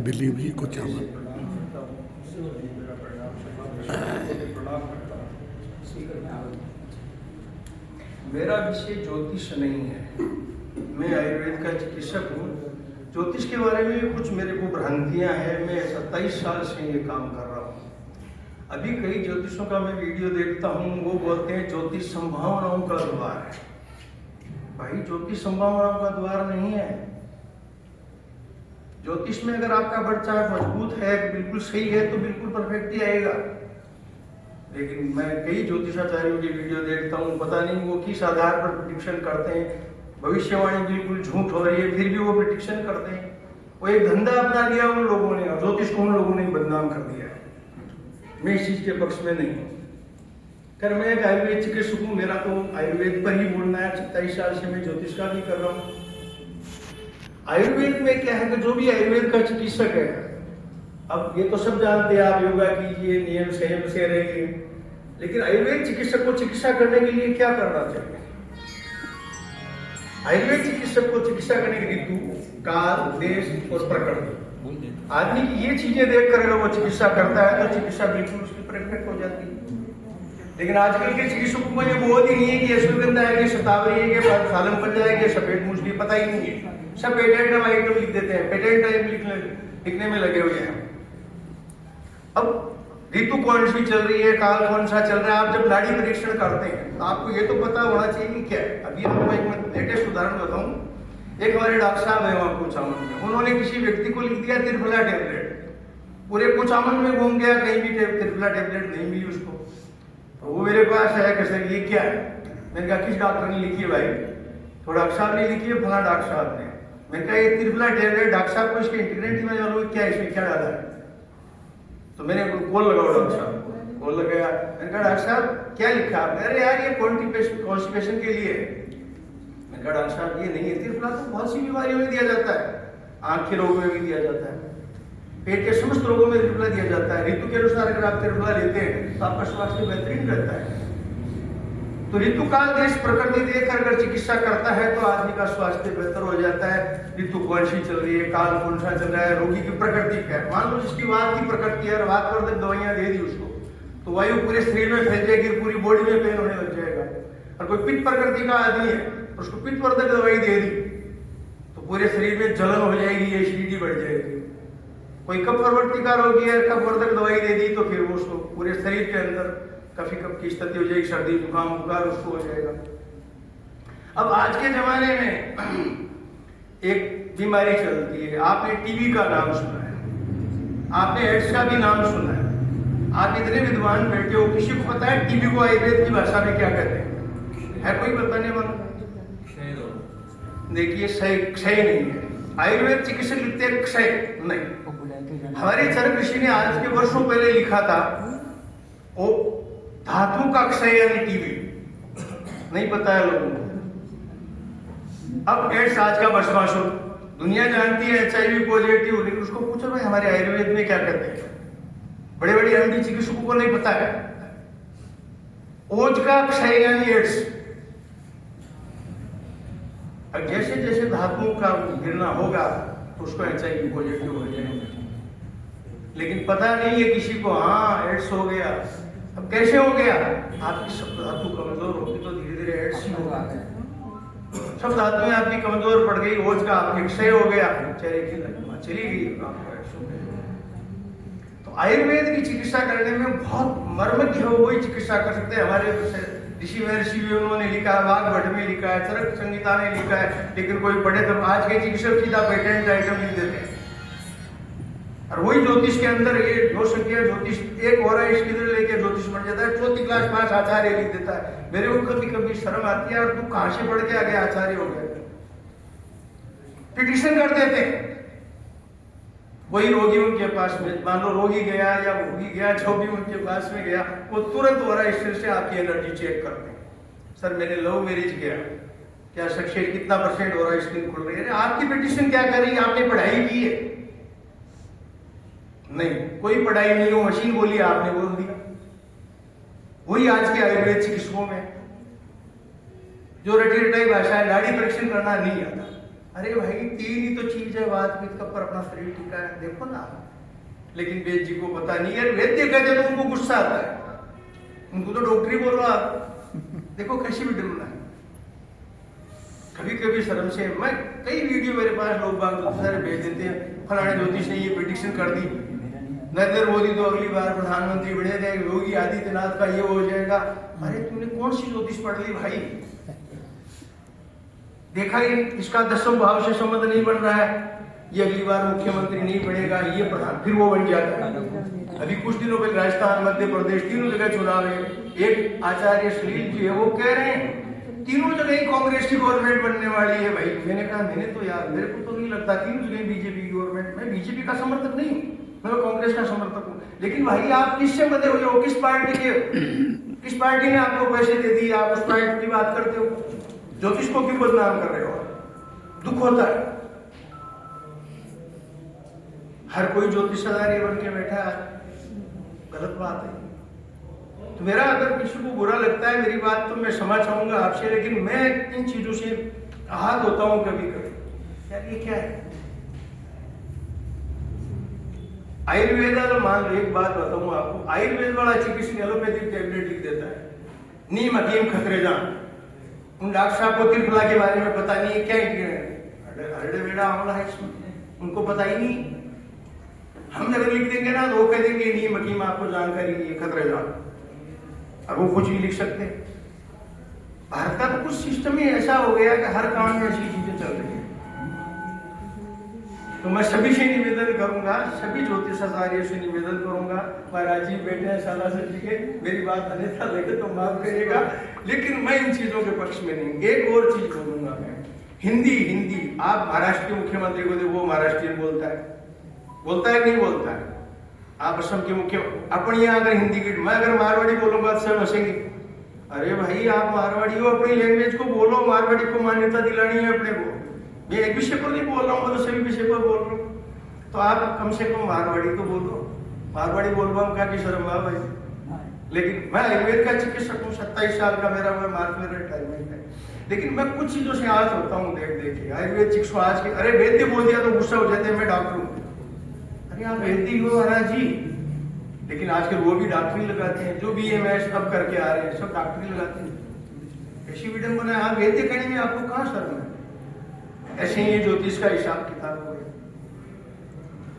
Believe ही कुचामन। मेरा विषय ज्योतिष नहीं है, मैं आयुर्वेद का चिकित्सक हूँ। ज्योतिष के बारे में कुछ मेरे को भ्रांतियाँ हैं। मैं 27 साल से ये काम कर रहा हूँ। अभी कई ज्योतिषों का मैं वीडियो देखता हूँ, वो बोलते हैं ज्योतिष संभावनाओं का द्वार है। भाई ज्योतिष संभावनाओं का द्वार नहीं है। ज्योतिष में अगर आपका बच्चा मजबूत है, बिल्कुल सही है, तो बिल्कुल परफेक्ट ही आएगा। लेकिन मैं कई ज्योतिषाचार्यों की वीडियो देखता हूँ, पता नहीं वो किस आधार पर प्रिडिक्शन करते हैं। भविष्यवाणी बिल्कुल झूठ हो रही है, फिर भी वो प्रिडिक्शन करते हैं। वो एक धंधा अपना लिया उन लोगों ने, ज्योतिष को उन लोगों ने बदनाम कर दिया है। मैं इस चीज के पक्ष में नहीं हूँ। खैर मैं एक आयुर्वेद चिकित्सक हूँ, मेरा तो आयुर्वेद पर ही बोलना है। 27 साल से मैं ज्योतिष का भी कर रहा हूँ। आयुर्वेद में क्या है कि जो भी आयुर्वेद का चिकित्सक है, अब ये तो सब जानते हैं, आप योगा कीजिए, नियम संयम से रहिए, लेकिन आयुर्वेद चिकित्सक को चिकित्सा करने के लिए क्या करना चाहिए? आयुर्वेद चिकित्सक को चिकित्सा करने की ऋतु, काल, देश और प्रकृति, आदमी की ये चीजें देख कर अगर वो चिकित्सा करता है तो चिकित्सा बिल्कुल उसकी परफेक्ट हो जाती है। लेकिन आजकल के चिकित्सकों को ये बोध ही नहीं है कि अश्वगंधा है कि शतावरी है कि सालम पंजा है कि सफेद मूसली, पता ही नहीं है। सब पेटेंट आइटम लिख देते हैं, पेटेंट आइटम लिखने में लगे हुए हैं। अब ऋतु कौन सी चल रही है, काल कौन सा चल रहा है, आप जब नाड़ी परीक्षण करते हैं तो आपको ये तो पता होना चाहिए कि क्या है। अभी आपको एक लेटेस्ट उदाहरण बताऊं। एक हमारे डॉक्टर साहब है वहां कुचामन में, उन्होंने किसी व्यक्ति को लिख दिया त्रिफला टेबलेट। पूरे कुचामन में घूम गया, कहीं भी त्रिफला टेबलेट नहीं मिली उसको। तो वो मेरे पास आया कि सर ये क्या है? मैंने कहा किस डॉक्टर ने लिखी है भाई? तो डॉक्टर साहब ने लिखी है, फला डॉक्टर साहब ने। मैंने कहा ये त्रिफला टेबलेट डॉक्टर साहब को इसके इंटीग्रेंट में मालूम क्या है, इसमें क्या डाला है? तो मैंने कॉल लगाया डॉक्टर साहब को, कॉल लगाया। मैंने कहा डॉक्टर साहब क्या लिखा आपने? अरे यार ये कॉन्स्टिपेशन के लिए। मैंने कहा डॉक्टर साहब ये नहीं है, त्रिफला तो बहुत सी बीमारियों में दिया जाता है, आंख के रोगों में भी दिया जाता है, पेट के समस्त रोगों में त्रिफला दिया जाता है। ऋतु के अनुसार अगर आप त्रिफला लेते हैं तो आपका स्वास्थ्य बेहतरीन रहता है। तो ऋतु काल देश प्रकृति देखकर अगर चिकित्सा करता है तो आदमी का स्वास्थ्य बेहतर हो जाता है। ऋतु कौन सी चल रही है, काल कौन सा चल रहा है, रोगी की प्रकृति क्या है। मान लो जिसकी वात की प्रकृति है और वातवर्धक दवाइयां दे दी उसको, तो वायु पूरे शरीर में फैल जाएगी, पूरी बॉडी में पेन होने लग जाएगा। और कोई पित्त प्रकृति का आदमी है, उसको पित्तवर्धक दवाई दे दी तो पूरे शरीर में जलन हो जाएगी, एसिडिटी बढ़ जाएगी। कोई कफ प्रवृत्ति का रोगी है, कफवर्धक दवाई दे दी तो फिर वो उसको पूरे शरीर के अंदर कफी कफ की स्थिति हो जाएगी, सर्दी जुकाम बुखार उसको हो जाएगा। अब आज के जमाने में एक बीमारी चलती है, आपने टीबी का नाम सुना है, आपने एड्स का भी नाम सुना है। आप इतने विद्वान बैठे हो, किसी को पता है टीबी को आयुर्वेद की भाषा में क्या कहते हैं? है कोई बताने वाला? देखिए क्षय नहीं है, आयुर्वेद चिकित्सक लिखते हैं क्षय नहीं। हमारे चरक ऋषि ने आज के वर्षों पहले लिखा था वो धातु का क्षय यानी टीबी, नहीं पता है लोगों को। अब एड्स आज का बदमाशों, दुनिया जानती है HIV पॉजिटिव, लेकिन उसको पूछो भाई हमारे आयुर्वेद में क्या कहते हैं? बड़े बड़े MD चिकित्सकों को नहीं पता है। ओज का क्षय यानी एड्स। अब जैसे जैसे धातुओं का गिरना होगा तो उसको HIV पॉजिटिव हो जाएगा, लेकिन पता नहीं है किसी को, हाँ एड्स हो गया। अब कैसे हो गया? आपकी सब धातु कमजोर होगी तो धीरे धीरे एड्स ही होगा। सब धातुएं आपकी कमजोर पड़ गई, ओज का आपके क्षय हो गया, चेहरे की लकवा चली गई, आपका एड्स हो गया। तो आयुर्वेद की चिकित्सा करने में बहुत मर्मज्ञ है, वही चिकित्सा कर सकते हैं। हमारे ऋषि महर्षि भी उन्होंने लिखा है, वाघ भट्ट में लिखा है, चरक संहिता ने लिखा है, लेकिन कोई पढ़े तो आज के चिकित्सक सीधा पेटेंट आइटम लिख देते हैं। और वही ज्योतिष के अंदर ये जो संख्या ज्योतिष एक हो रहा है, इसकी तरह लेके ज्योतिष बन जाता है। चौथी क्लास पास आचार्य लिख देता है। मेरे को कभी कभी शर्म आती है, और तू कहां से पढ़ के आगे आचार्य हो गया? पिटिशन कर देते हैं। वही रोगी उनके पास में, मान लो रोगी गया या रोगी गया, जो भी उनके पास में गया, वो तुरंत हो रहा है इससे आपकी एनर्जी चेक करते हैं। सर मैंने लव मैरिज किया, क्या सक्सेस कितना % हो रहा है, स्क्रीन खुल रही है। आपकी पिटिशन क्या कर रही है? आपने पढ़ाई की है? नहीं, कोई पढ़ाई नहीं हो, मशीन बोली आपने बोल दिया। वही आज के आयुर्वेद चिकित्सकों में जो रटी रटाई भाषा है, नाड़ी परीक्षण करना नहीं आता। अरे भाई तीन ही तो चीज है, वात पित्त कफ पर अपना शरीर टिका है, देखो ना। लेकिन वेद जी को पता नहीं है, वेद कहते तो उनको गुस्सा आता है, उनको तो डॉक्टरी बोल रहा आप। देखो कैसी विडम्बना है। कभी कभी शर्म से मैं कई वीडियो मेरे पास लोग बाग सारे भेज देते हैं, फलाने ज्योतिष ने ये प्रेडिक्शन कर दी, नरेंद्र मोदी तो अगली बार प्रधानमंत्री बने, योगी आदित्यनाथ का ये हो जाएगा। अरे तुमने कौन सी ज्योतिष पढ़ ली भाई? देखा ही इसका 10वें भाव से संबंध नहीं बन रहा है, ये अगली बार मुख्यमंत्री नहीं बनेगा, ये प्रधान, फिर वो बन जाता है। अभी कुछ दिनों पहले राजस्थान, मध्य प्रदेश, तीनों जगह चुनाव है। एक आचार्य सलील जी है, वो कह रहे हैं तीनों जगह ही कांग्रेस की गवर्नमेंट बनने वाली है। भाई मैंने कहा मैंने तो यार मेरे को तो नहीं लगता तीनों जगह बीजेपी की गवर्नमेंट। मैं बीजेपी का समर्थक नहीं, मैं कांग्रेस का समर्थक हूँ। लेकिन भाई आप किससे बंधे हुए हो? किस पार्टी के, किस पार्टी ने आपको पैसे दे दिए? आप उस पार्टी की बात करते हो, ज्योतिष को क्यों बदनाम कर रहे हो? दुख होता है। हर कोई ज्योतिषाचार्य बन के बैठा है, गलत बात है। तो मेरा अगर किसी को बुरा लगता है मेरी बात तो मैं क्षमा चाहूंगा आपसे, लेकिन मैं इन चीजों से आहत होता हूं कभी कभी। यार ये क्या है? आयुर्वेद वाला, मान लो एक बात बताऊं आपको, आयुर्वेद वाला चिकित्सक एलोपैथिक टैबलेट लिख देता है, नीम हकीम खतरे जान। उन डॉक्टर साहब को त्रिफला के बारे में पता नहीं है, क्या हरडेवेड़ा आंवला है इसमें, उनको पता ही नहीं। हम अगर लिख देंगे ना तो वो कह देंगे नीम हकीम आपको जानकारी नहीं है, खतरे जान। अब वो कुछ भी लिख सकते हैं। भारत का तो कुछ सिस्टम ही ऐसा हो गया कि हर काम में ऐसी चीजें चल रही है। तो मैं सभी से निवेदन करूंगा, सभी ज्योतिषाचार्यों से निवेदन करूंगा, महाराज जी बैठे हैं साला से जी के, मेरी बात अन्यथा लगे तो माफ करिएगा, लेकिन मैं इन चीजों के पक्ष में नहीं। एक और चीज बोलूंगा मैं, हिंदी आप महाराष्ट्र के मुख्यमंत्री को देखो, वो महाराष्ट्रियन बोलता है नहीं बोलता है? आप असम के मुख्य, अपनी यहाँ अगर हिंदी की, मैं अगर मारवाड़ी बोलूंगा तो सब हंसेंगे। अरे भाई आप मारवाड़ी हो, अपनी लैंग्वेज को बोलो, मारवाड़ी को मान्यता दिलानी है अपने को। मैं एक विषय पर नहीं बोल रहा हूँ, मैं तो सभी विषय पर बोल रहा हूँ। तो आप कम से कम मारवाड़ी तो बोलो, मारवाड़ी बोलवा हम क्या शर्म आ भाई। लेकिन मैं आयुर्वेद का चिकित्सक हूँ, 27 साल का मेरा मार्केट रिटायरमेंट है, लेकिन मैं कुछ चीजों से आज होता हूँ देख के। आयुर्वेद चिकित्सक आज के, अरे वैद्य बोल दिया तो गुस्सा हो जाते हैं, मैं डॉक्टर हूँ। अरे आप वैद्य हो महाराज जी, लेकिन आजकल वो भी डॉक्टरी लगाते हैं, जो BMS अब करके आ रहे हैं सब डॉक्टरी लगाते हैं। ऐसी विडम्बना है, आप वैद्य कहने में आपको कहाँ शर्म है? ऐसे ही ज्योतिष का हिसाब किताब हो गया,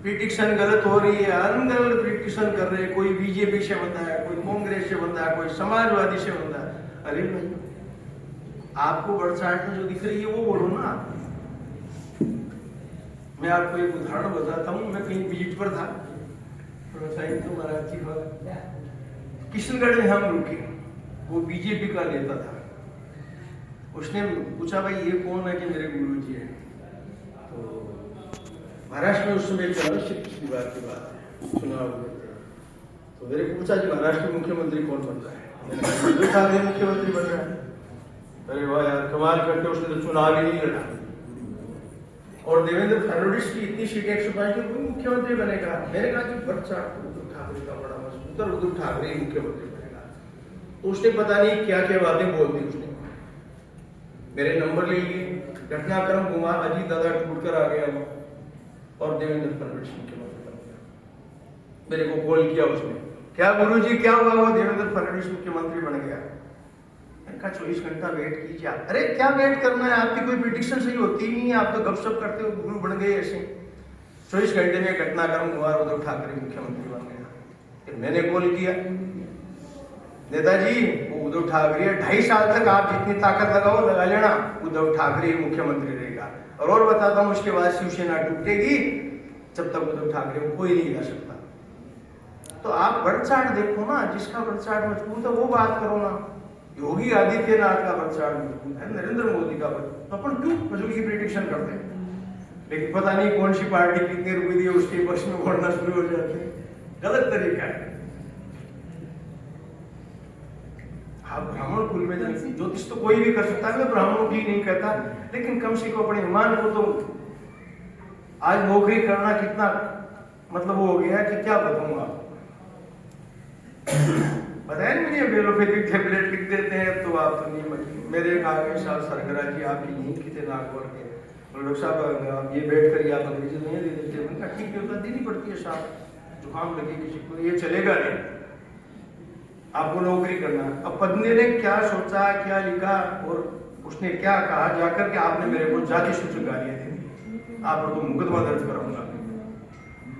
प्रिडिक्शन गलत हो रही है, अनगलत प्रिडिक्शन कर रहे हैं। कोई बीजेपी से बंधा है, कोई कांग्रेस से बंधा है, कोई समाजवादी से बंधा है। अरे भाई आपको बरसात में जो दिख रही है वो बोलो ना। मैं आपको एक उदाहरण बताता हूँ, मैं कहीं विजिट पर था, तो महाराज जी किशनगढ़ में हम रुके, वो बीजेपी का नेता था। उसने पूछा भाई ये कौन है? कि मेरे गुरु जी है। तो महाराष्ट्र में उस समय पिछली बार की बात है, चुनाव हुए थे। तो मेरे को पूछा कि महाराष्ट्र के मुख्यमंत्री कौन बन रहा है? मैंने कहा उद्धव ठाकरे मुख्यमंत्री बन रहा है। अरे वाह यार कमाल करते, उसने तो चुनाव ही नहीं लड़ा। और देवेंद्र फडणवीस की इतनी सीटें 105 की, कोई मुख्यमंत्री बनेगा? मैंने कहा कि बच्चा उद्धव ठाकरे का बड़ा मजबूत, उद्धव ठाकरे मुख्यमंत्री बनेगा। तो उसने पता नहीं क्या क्या बातें बोल दी। उसने मेरे नंबर ले लिए, घटनाक्रम घुमा, अजीत दादा टूट कर आ गया और देवेंद्र फडणवीस मुख्यमंत्री बन गया। मेरे को कॉल किया उसने, क्या गुरुजी क्या हुआ? वो देवेंद्र फडणवीस मुख्यमंत्री बन गया। मैंने कहा 24 घंटा वेट कीजिए। अरे क्या वेट करना है, आपकी कोई प्रेडिक्शन सही होती ही नहीं है, आप तो गपशप करते हो, गुरु बन गए ऐसे। 24 घंटे में घटनाक्रम हुआ, उद्धव ठाकरे मुख्यमंत्री बन गया। फिर मैंने कॉल किया, नेताजी वो उद्धव ठाकरे 2.5 साल तक आप जितनी ताकत लगाओ लगा लेना, उद्धव ठाकरे ही मुख्यमंत्री रहेगा। और बताता हूँ उसके बाद शिवसेना टूटेगी, जब तक उद्धव ठाकरे को कोई नहीं हिला सकता। तो आप बड़चाट देखो ना, जिसका बड़चाट मजबूत है वो बात करो ना। योगी आदित्यनाथ का बड़चाट मजबूत है, नरेंद्र मोदी का तो अपन क्यों फजूल की प्रेडिक्शन करते हैं? लेकिन पता नहीं कौन सी पार्टी कितने रुपए दिए उसके पक्ष में बढ़ना शुरू हो जाते हैं। गलत तरीका है। आप ब्राह्मण कुल में जाए, ज्योतिष तो कोई भी कर सकता है, मैं ब्राह्मणों की नहीं कहता, लेकिन कम से कम अपने ईमान को तो, आज नौकरी करना कितना मतलब वो हो गया है कि क्या बताऊं आपको। बताया नहीं, मैंने एलोपैथिक टैबलेट लिख देते हैं तो आप तो नहीं। मेरे आगे साल सरगरा जी आपकी यहीं कितने नागवर के डॉक्टर साहब आप ये बैठ कर आप अंग्रेजी नहीं दे देते। मैंने कहा ठीक है, देनी पड़ती है साहब, जुकाम लगे किसी को, ये चलेगा नहीं, आपको नौकरी करना। अब पत्नी ने क्या सोचा, क्या लिखा और उसने क्या कहा जाकर के आपने मेरे को जाति सूचक गालियां दे दी, आप तो मुकदमा दर्ज कराऊंगा।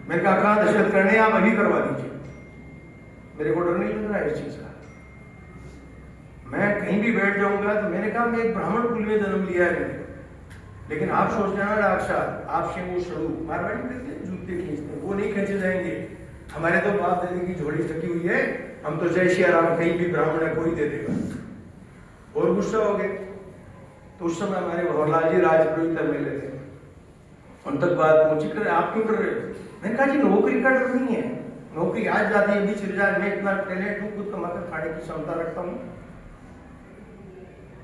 मैंने कहा कहाँ दशरथ करने, आप अभी करवा दीजिए, मेरे को डर नहीं लग रहा है इस चीज का, मैं कहीं भी बैठ जाऊंगा। तो मैंने कहा मैं एक ब्राह्मण कुल में जन्म लिया है मैंने, लेकिन आप सोच रहे हैं डॉक्टर साहब, आपसे वो सड़ू मारवाड़ी करते हैं, जूते खींचते हैं, वो नहीं खींचे जाएंगे। हमारे तो बाप दादी की झोली ढकी हुई है, हम तो जय श्री राम, कहीं भी ब्राह्मण है कोई दे देगा। और गुस्सा हो गए। तो उस समय हमारे भवरलाल जी राजपुरोहित मिले थे, उन तक बात पहुंची, कर आप क्यों कर रहे हो? मैंने कहा जी नौकरी का डर नहीं है, नौकरी आज जाती है, बीच रिजार्ट में इतना टैलेंट हूं, खुद कमाकर खाने की क्षमता रखता हूं।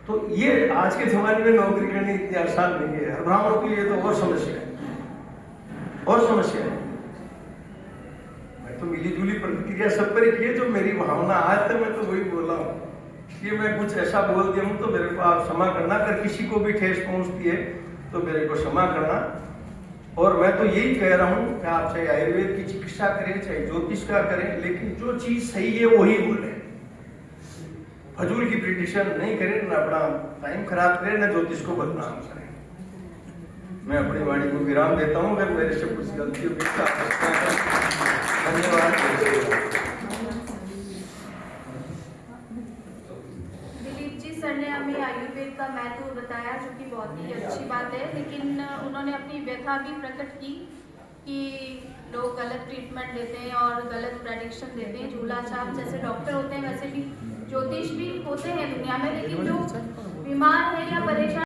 तो ये आज के जमाने में नौकरी करनी इतनी आसान नहीं है, हर ब्राह्मणों के लिए तो और समस्या है, और समस्या है। मैं तो मिली जुली प्रतिक्रिया सब पर की है, जो मेरी भावना आज तक मैं तो वही बोला हूँ कि मैं कुछ ऐसा बोल दिया हूं तो मेरे को आप क्षमा करना, अगर किसी को भी ठेस पहुंचती है तो मेरे को क्षमा करना। और मैं तो यही कह रहा हूं कि आप चाहे आयुर्वेद की चिकित्सा करें, चाहे ज्योतिष का करें, लेकिन जो चीज सही है वही बोले, फजूल की प्रिडिक्शन नहीं करें, ना अपना टाइम खराब करें, ना ज्योतिष को बदनाम करें। मैं अपनी वाणी को विराम देता हूं, अगर मेरे से कुछ गलती हुई तो धन्यवाद। दिलीप जी सर ने हमें आयुर्वेद का महत्व बताया, जो कि बहुत ही अच्छी बात है, लेकिन उन्होंने अपनी व्यथा भी प्रकट की कि लोग गलत ट्रीटमेंट देते हैं और गलत प्रेडिक्शन देते हैं। झूला छाप जैसे डॉक्टर होते हैं वैसे भी ज्योतिष भी होते हैं दुनिया में, लेकिन जो बीमार है या परेशान